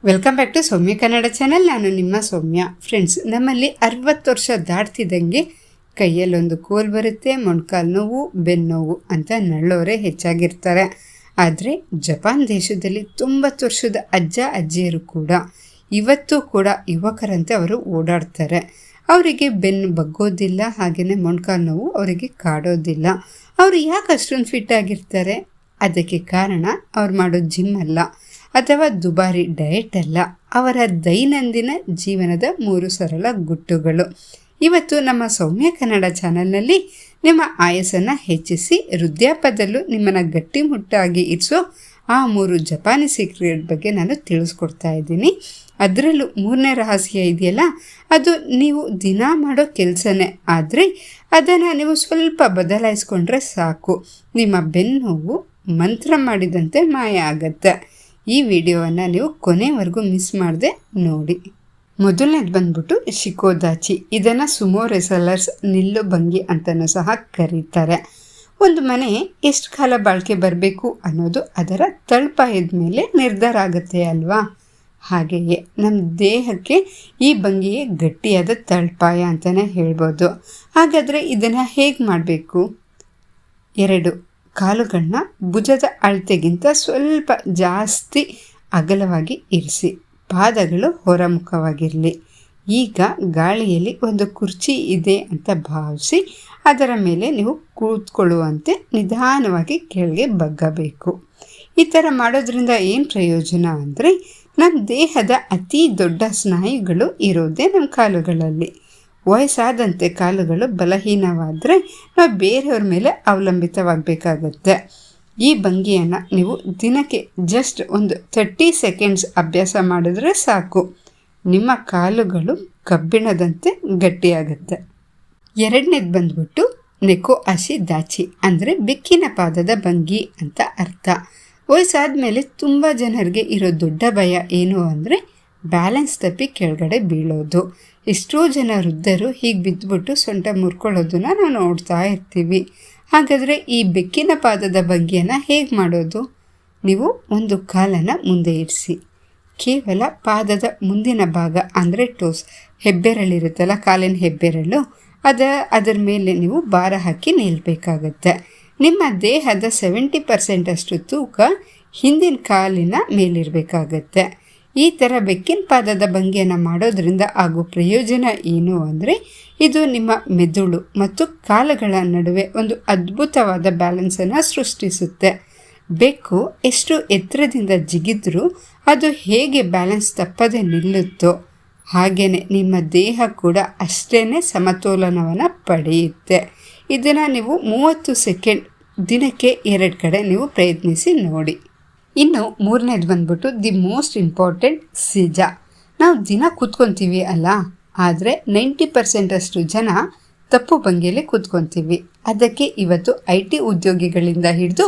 Welcome back to Soumya Kannada channel. ನಾನು ನಿಮ್ಮ ಸೌಮ್ಯ. Friends, ನಮ್ಮಲ್ಲಿ 60 ವರ್ಷ ದಾಟ್ತಿದ್ದಂಗೆ ಕೈಯಲ್ಲೊಂದು ಕೋಲ್ ಬರುತ್ತೆ, ಮೊಣಕಾಲು ನೋವು, ಬೆನ್ನೋವು ಅಂತ ನಳ್ಳೋರೆ ಹೆಚ್ಚಾಗಿರ್ತಾರೆ. ಆದರೆ ಜಪಾನ್ ದೇಶದಲ್ಲಿ 90 ವರ್ಷದ ಅಜ್ಜ ಅಜ್ಜಿಯರು ಕೂಡ ಇವತ್ತು ಕೂಡ ಯುವಕರಂತೆ ಅವರು ಓಡಾಡ್ತಾರೆ. ಅವರಿಗೆ ಬೆನ್ನು ಬಗ್ಗೋದಿಲ್ಲ, ಹಾಗೆಯೇ ಮೊಣಕಾಲು ನೋವು ಅವರಿಗೆ ಕಾಡೋದಿಲ್ಲ. ಅವರು ಯಾಕೆ ಅಷ್ಟೊಂದು ಫಿಟ್ ಆಗಿರ್ತಾರೆ? ಅದಕ್ಕೆ ಕಾರಣ ಅವ್ರು ಮಾಡೋ ಜಿಮ್ ಅಲ್ಲ ಅಥವಾ ದುಬಾರಿ ಡಯಟ್ ಅಲ್ಲ, ಅವರ ದೈನಂದಿನ ಜೀವನದ 3 ಸರಳ ಗುಟ್ಟುಗಳು. ಇವತ್ತು ನಮ್ಮ ಸೌಮ್ಯ ಕನ್ನಡ ಚಾನಲ್ನಲ್ಲಿ ನಿಮ್ಮ ಆಯಸ್ಸನ್ನು ಹೆಚ್ಚಿಸಿ ವೃದ್ಧಾಪ್ಯದಲ್ಲೂ ನಿಮ್ಮನ್ನು ಗಟ್ಟಿಮುಟ್ಟಾಗಿ ಇರಿಸೋ ಆ 3 ಜಪಾನಿ ಸೀಕ್ರೆಟ್ ಬಗ್ಗೆ ನಾನು ತಿಳಿಸ್ಕೊಡ್ತಾ ಇದ್ದೀನಿ. ಅದರಲ್ಲೂ 3ನೇ ರಹಸ್ಯ ಇದೆಯಲ್ಲ, ಅದು ನೀವು ದಿನ ಮಾಡೋ ಕೆಲಸನೇ. ಆದರೆ ಅದನ್ನು ನೀವು ಸ್ವಲ್ಪ ಬದಲಾಯಿಸ್ಕೊಂಡ್ರೆ ಸಾಕು, ನಿಮ್ಮ ಬೆನ್ನೋವು ಮಂತ್ರ ಮಾಡಿದಂತೆ ಮಾಯ ಆಗತ್ತೆ. ಈ ವಿಡಿಯೋವನ್ನು ನೀವು ಕೊನೆವರೆಗೂ ಮಿಸ್ ಮಾಡದೆ ನೋಡಿ. ಮೊದಲನೇದು ಬಂದ್ಬಿಟ್ಟು ಶಿಕೋದಾಚಿ. ಇದನ್ನು ಸುಮೋ ರೆಸಲರ್ಸ್ ನಿಲ್ಲು ಭಂಗಿ ಅಂತಲೂ ಸಹ ಕರೀತಾರೆ. ಒಂದು ಮನೆ ಎಷ್ಟು ಕಾಲ ಬಾಳಿಕೆ ಬರಬೇಕು ಅನ್ನೋದು ಅದರ ತಳಪಾಯದ ಮೇಲೆ ನಿರ್ಧಾರ ಆಗುತ್ತೆ ಅಲ್ವಾ? ಹಾಗೆಯೇ ನಮ್ಮ ದೇಹಕ್ಕೆ ಈ ಭಂಗಿಯೇ ಗಟ್ಟಿಯಾದ ತಳಪಾಯ ಅಂತಲೇ ಹೇಳ್ಬೋದು. ಹಾಗಾದರೆ ಇದನ್ನು ಹೇಗೆ ಮಾಡಬೇಕು? 2 ಕಾಲುಗಳನ್ನ ಭುಜದ ಅಳತೆಗಿಂತ ಸ್ವಲ್ಪ ಜಾಸ್ತಿ ಅಗಲವಾಗಿ ಇರಿಸಿ, ಪಾದಗಳು ಹೊರಮುಖವಾಗಿರಲಿ. ಈಗ ಗಾಳಿಯಲ್ಲಿ ಒಂದು ಕುರ್ಚಿ ಇದೆ ಅಂತ ಭಾವಿಸಿ ಅದರ ಮೇಲೆ ನೀವು ಕೂತ್ಕೊಳ್ಳುವಂತೆ ನಿಧಾನವಾಗಿ ಕೆಳಗೆ ಬಗ್ಗಬೇಕು. ಈ ಥರ ಮಾಡೋದ್ರಿಂದ ಏನು ಪ್ರಯೋಜನ ಅಂದರೆ, ನಮ್ಮ ದೇಹದ ಅತಿ ದೊಡ್ಡ ಸ್ನಾಯುಗಳು ಇರೋದೇ ನಮ್ಮ ಕಾಲುಗಳಲ್ಲಿ. ವಯಸ್ಸಾದಂತೆ ಕಾಲುಗಳು ಬಲಹೀನವಾದರೆ ನಾವು ಬೇರೆಯವ್ರ ಮೇಲೆ ಅವಲಂಬಿತವಾಗಬೇಕಾಗತ್ತೆ. ಈ ಭಂಗಿಯನ್ನು ನೀವು ದಿನಕ್ಕೆ ಜಸ್ಟ್ ಒಂದು 30 ಸೆಕೆಂಡ್ಸ್ ಅಭ್ಯಾಸ ಮಾಡಿದ್ರೆ ಸಾಕು, ನಿಮ್ಮ ಕಾಲುಗಳು ಕಬ್ಬಿಣದಂತೆ ಗಟ್ಟಿಯಾಗುತ್ತೆ. 2ನೇದು ಬಂದ್ಬಿಟ್ಟು ನೆಕೋ ಅಶಿ ದಾಚಿ, ಅಂದರೆ ಬೆಕ್ಕಿನ ಪಾದದ ಭಂಗಿ ಅಂತ ಅರ್ಥ. ವಯಸ್ಸಾದ ಮೇಲೆ ತುಂಬ ಜನರಿಗೆ ಇರೋ ದೊಡ್ಡ ಭಯ ಏನು ಅಂದರೆ ಬ್ಯಾಲೆನ್ಸ್ ತಪ್ಪಿ ಕೆಳಗಡೆ ಬೀಳೋದು. ಎಷ್ಟೋ ಜನ ವೃದ್ಧರು ಹೀಗೆ ಬಿದ್ದುಬಿಟ್ಟು ಸೊಂಟ ಮುರ್ಕೊಳ್ಳೋದನ್ನು ನಾವು ನೋಡ್ತಾ ಇರ್ತೀವಿ. ಹಾಗಾದರೆ ಈ ಬೆಕ್ಕಿನ ಪಾದದ ಭಂಗಿಯನ್ನು ಹೇಗೆ ಮಾಡೋದು? ನೀವು ಒಂದು ಕಾಲನ್ನು ಮುಂದೆ ಇರಿಸಿ, ಕೇವಲ ಪಾದದ ಮುಂದಿನ ಭಾಗ ಅಂದರೆ ಟೋಸ್, ಹೆಬ್ಬೆರಳಿರುತ್ತಲ್ಲ, ಕಾಲಿನ ಹೆಬ್ಬೆರಳು, ಅದರ ಮೇಲೆ ನೀವು ಭಾರ ಹಾಕಿ ನಿಲ್ಲಬೇಕಾಗತ್ತೆ. ನಿಮ್ಮ ದೇಹದ 70% ಅಷ್ಟು ತೂಕ ಹಿಂದಿನ ಕಾಲಿನ ಮೇಲಿರಬೇಕಾಗತ್ತೆ. ಈ ಥರ ಬೆಕ್ಕಿನ ಪಾದದ ಭಂಗಿಯನ್ನು ಮಾಡೋದ್ರಿಂದ ಆಗೋ ಪ್ರಯೋಜನ ಏನು ಅಂದರೆ, ಇದು ನಿಮ್ಮ ಮೆದುಳು ಮತ್ತು ಕಾಲುಗಳ ನಡುವೆ ಒಂದು ಅದ್ಭುತವಾದ ಬ್ಯಾಲೆನ್ಸನ್ನು ಸೃಷ್ಟಿಸುತ್ತೆ. ಬೆಕ್ಕು ಎಷ್ಟು ಎತ್ತರದಿಂದ ಜಿಗಿದ್ರೂ ಅದು ಹೇಗೆ ಬ್ಯಾಲೆನ್ಸ್ ತಪ್ಪದೆ ನಿಲ್ಲುತ್ತೋ ಹಾಗೆಯೇ ನಿಮ್ಮ ದೇಹ ಕೂಡ ಅಷ್ಟೇ ಸಮತೋಲನವನ್ನು ಪಡೆಯುತ್ತೆ. ಇದನ್ನು ನೀವು 30 ಸೆಕೆಂಡ್ ದಿನಕ್ಕೆ 2 ಕಡೆ ನೀವು ಪ್ರಯತ್ನಿಸಿ ನೋಡಿ. ಇನ್ನು 3ನೇದು ಬಂದ್ಬಿಟ್ಟು ದಿ ಮೋಸ್ಟ್ ಇಂಪಾರ್ಟೆಂಟ್ ಸಿಜಾ. ನಾವು ದಿನ ಕೂತ್ಕೊತೀವಿ ಅಲ್ಲ, ಆದರೆ 90% ಅಷ್ಟು ಜನ ತಪ್ಪು ಭಂಗಿಯಲ್ಲಿ ಕೂತ್ಕೊತೀವಿ. ಅದಕ್ಕೆ ಇವತ್ತು IT ಉದ್ಯೋಗಿಗಳಿಂದ ಹಿಡಿದು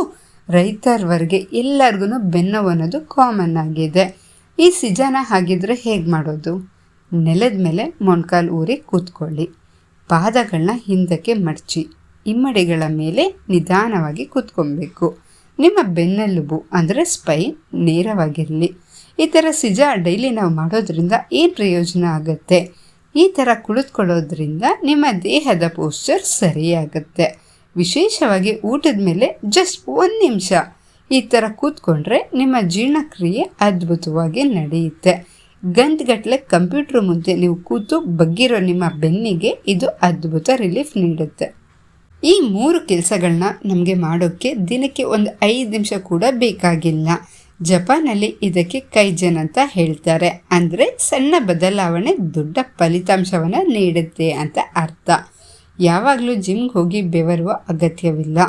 ರೈತರವರೆಗೆ ಎಲ್ಲರಿಗೂ ಬೆನ್ನೋವು ಅನ್ನೋದು ಕಾಮನ್ ಆಗಿದೆ. ಈ ಸಿಜಾನ ಹಾಗಿದ್ರೆ ಹೇಗೆ ಮಾಡೋದು? ನೆಲದ ಮೇಲೆ ಮೊಣಕಾಲು ಊರಿ ಕೂತ್ಕೊಳ್ಳಿ, ಪಾದಗಳನ್ನ ಹಿಂದಕ್ಕೆ ಮಡಚಿ, ಇಮ್ಮಡಿಗಳ ಮೇಲೆ ನಿಧಾನವಾಗಿ ಕೂತ್ಕೊಬೇಕು. ನಿಮ್ಮ ಬೆನ್ನೆಲುಬು ಅಂದರೆ ಸ್ಪೈನ್ ನೇರವಾಗಿರಲಿ. ಈ ಥರ ಸಿಜಾ ಡೈಲಿ ನಾವು ಮಾಡೋದ್ರಿಂದ ಏನು ಪ್ರಯೋಜನ ಆಗುತ್ತೆ? ಈ ಥರ ಕುಳಿತುಕೊಳ್ಳೋದ್ರಿಂದ ನಿಮ್ಮ ದೇಹದ ಪೋಸ್ಚರ್ ಸರಿಯಾಗುತ್ತೆ. ವಿಶೇಷವಾಗಿ ಊಟದ ಮೇಲೆ ಜಸ್ಟ್ 1 ನಿಮಿಷ ಈ ಥರ ಕೂತ್ಕೊಂಡ್ರೆ ನಿಮ್ಮ ಜೀರ್ಣಕ್ರಿಯೆ ಅದ್ಭುತವಾಗಿ ನಡೆಯುತ್ತೆ. ಗಂಟೆಗಟ್ಟಲೆ ಕಂಪ್ಯೂಟರ್ ಮುಂದೆ ನೀವು ಕೂತು ಬಗ್ಗಿರೋ ನಿಮ್ಮ ಬೆನ್ನಿಗೆ ಇದು ಅದ್ಭುತ ರಿಲೀಫ್ ನೀಡುತ್ತೆ. ಈ 3 ಕೆಲಸಗಳನ್ನ ನಮಗೆ ಮಾಡೋಕ್ಕೆ ದಿನಕ್ಕೆ ಒಂದು 5 ನಿಮಿಷ ಕೂಡ ಬೇಕಾಗಿಲ್ಲ. ಜಪಾನಲ್ಲಿ ಇದಕ್ಕೆ ಕೈಜನ್ ಅಂತ ಹೇಳ್ತಾರೆ, ಅಂದರೆ ಸಣ್ಣ ಬದಲಾವಣೆ ದೊಡ್ಡ ಫಲಿತಾಂಶವನ್ನು ನೀಡುತ್ತೆ ಅಂತ ಅರ್ಥ. ಯಾವಾಗಲೂ ಜಿಮ್ಗೆ ಹೋಗಿ ಬೆವರುವ ಅಗತ್ಯವಿಲ್ಲ.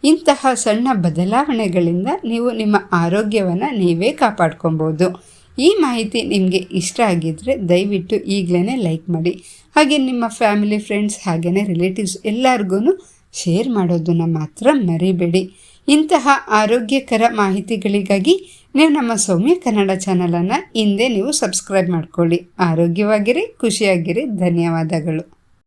ಇಂತಹ ಸಣ್ಣ ಬದಲಾವಣೆಗಳಿಂದ ನೀವು ನಿಮ್ಮ ಆರೋಗ್ಯವನ್ನು ನೀವೇ ಕಾಪಾಡ್ಕೊಬೋದು. ಈ ಮಾಹಿತಿ ನಿಮಗೆ ಇಷ್ಟ ಆಗಿದ್ದರೆ ದಯವಿಟ್ಟು ಈಗಲೇ ಲೈಕ್ ಮಾಡಿ. ಹಾಗೆ ನಿಮ್ಮ ಫ್ಯಾಮಿಲಿ, ಫ್ರೆಂಡ್ಸ್ ಹಾಗೆಯೇ ರಿಲೇಟಿವ್ಸ್ ಎಲ್ಲರಿಗೂ ಶೇರ್ ಮಾಡೋದನ್ನು ಮಾತ್ರ ಮರಿಬೇಡಿ. ಇಂತಹ ಆರೋಗ್ಯಕರ ಮಾಹಿತಿಗಳಿಗಾಗಿ ನೀವು ನಮ್ಮ ಸೌಮ್ಯ ಕನ್ನಡ ಚಾನಲನ್ನು ಹಿಂದೆ ನೀವು ಸಬ್ಸ್ಕ್ರೈಬ್ ಮಾಡ್ಕೊಳ್ಳಿ. ಆರೋಗ್ಯವಾಗಿರಿ, ಖುಷಿಯಾಗಿರಿ. ಧನ್ಯವಾದಗಳು.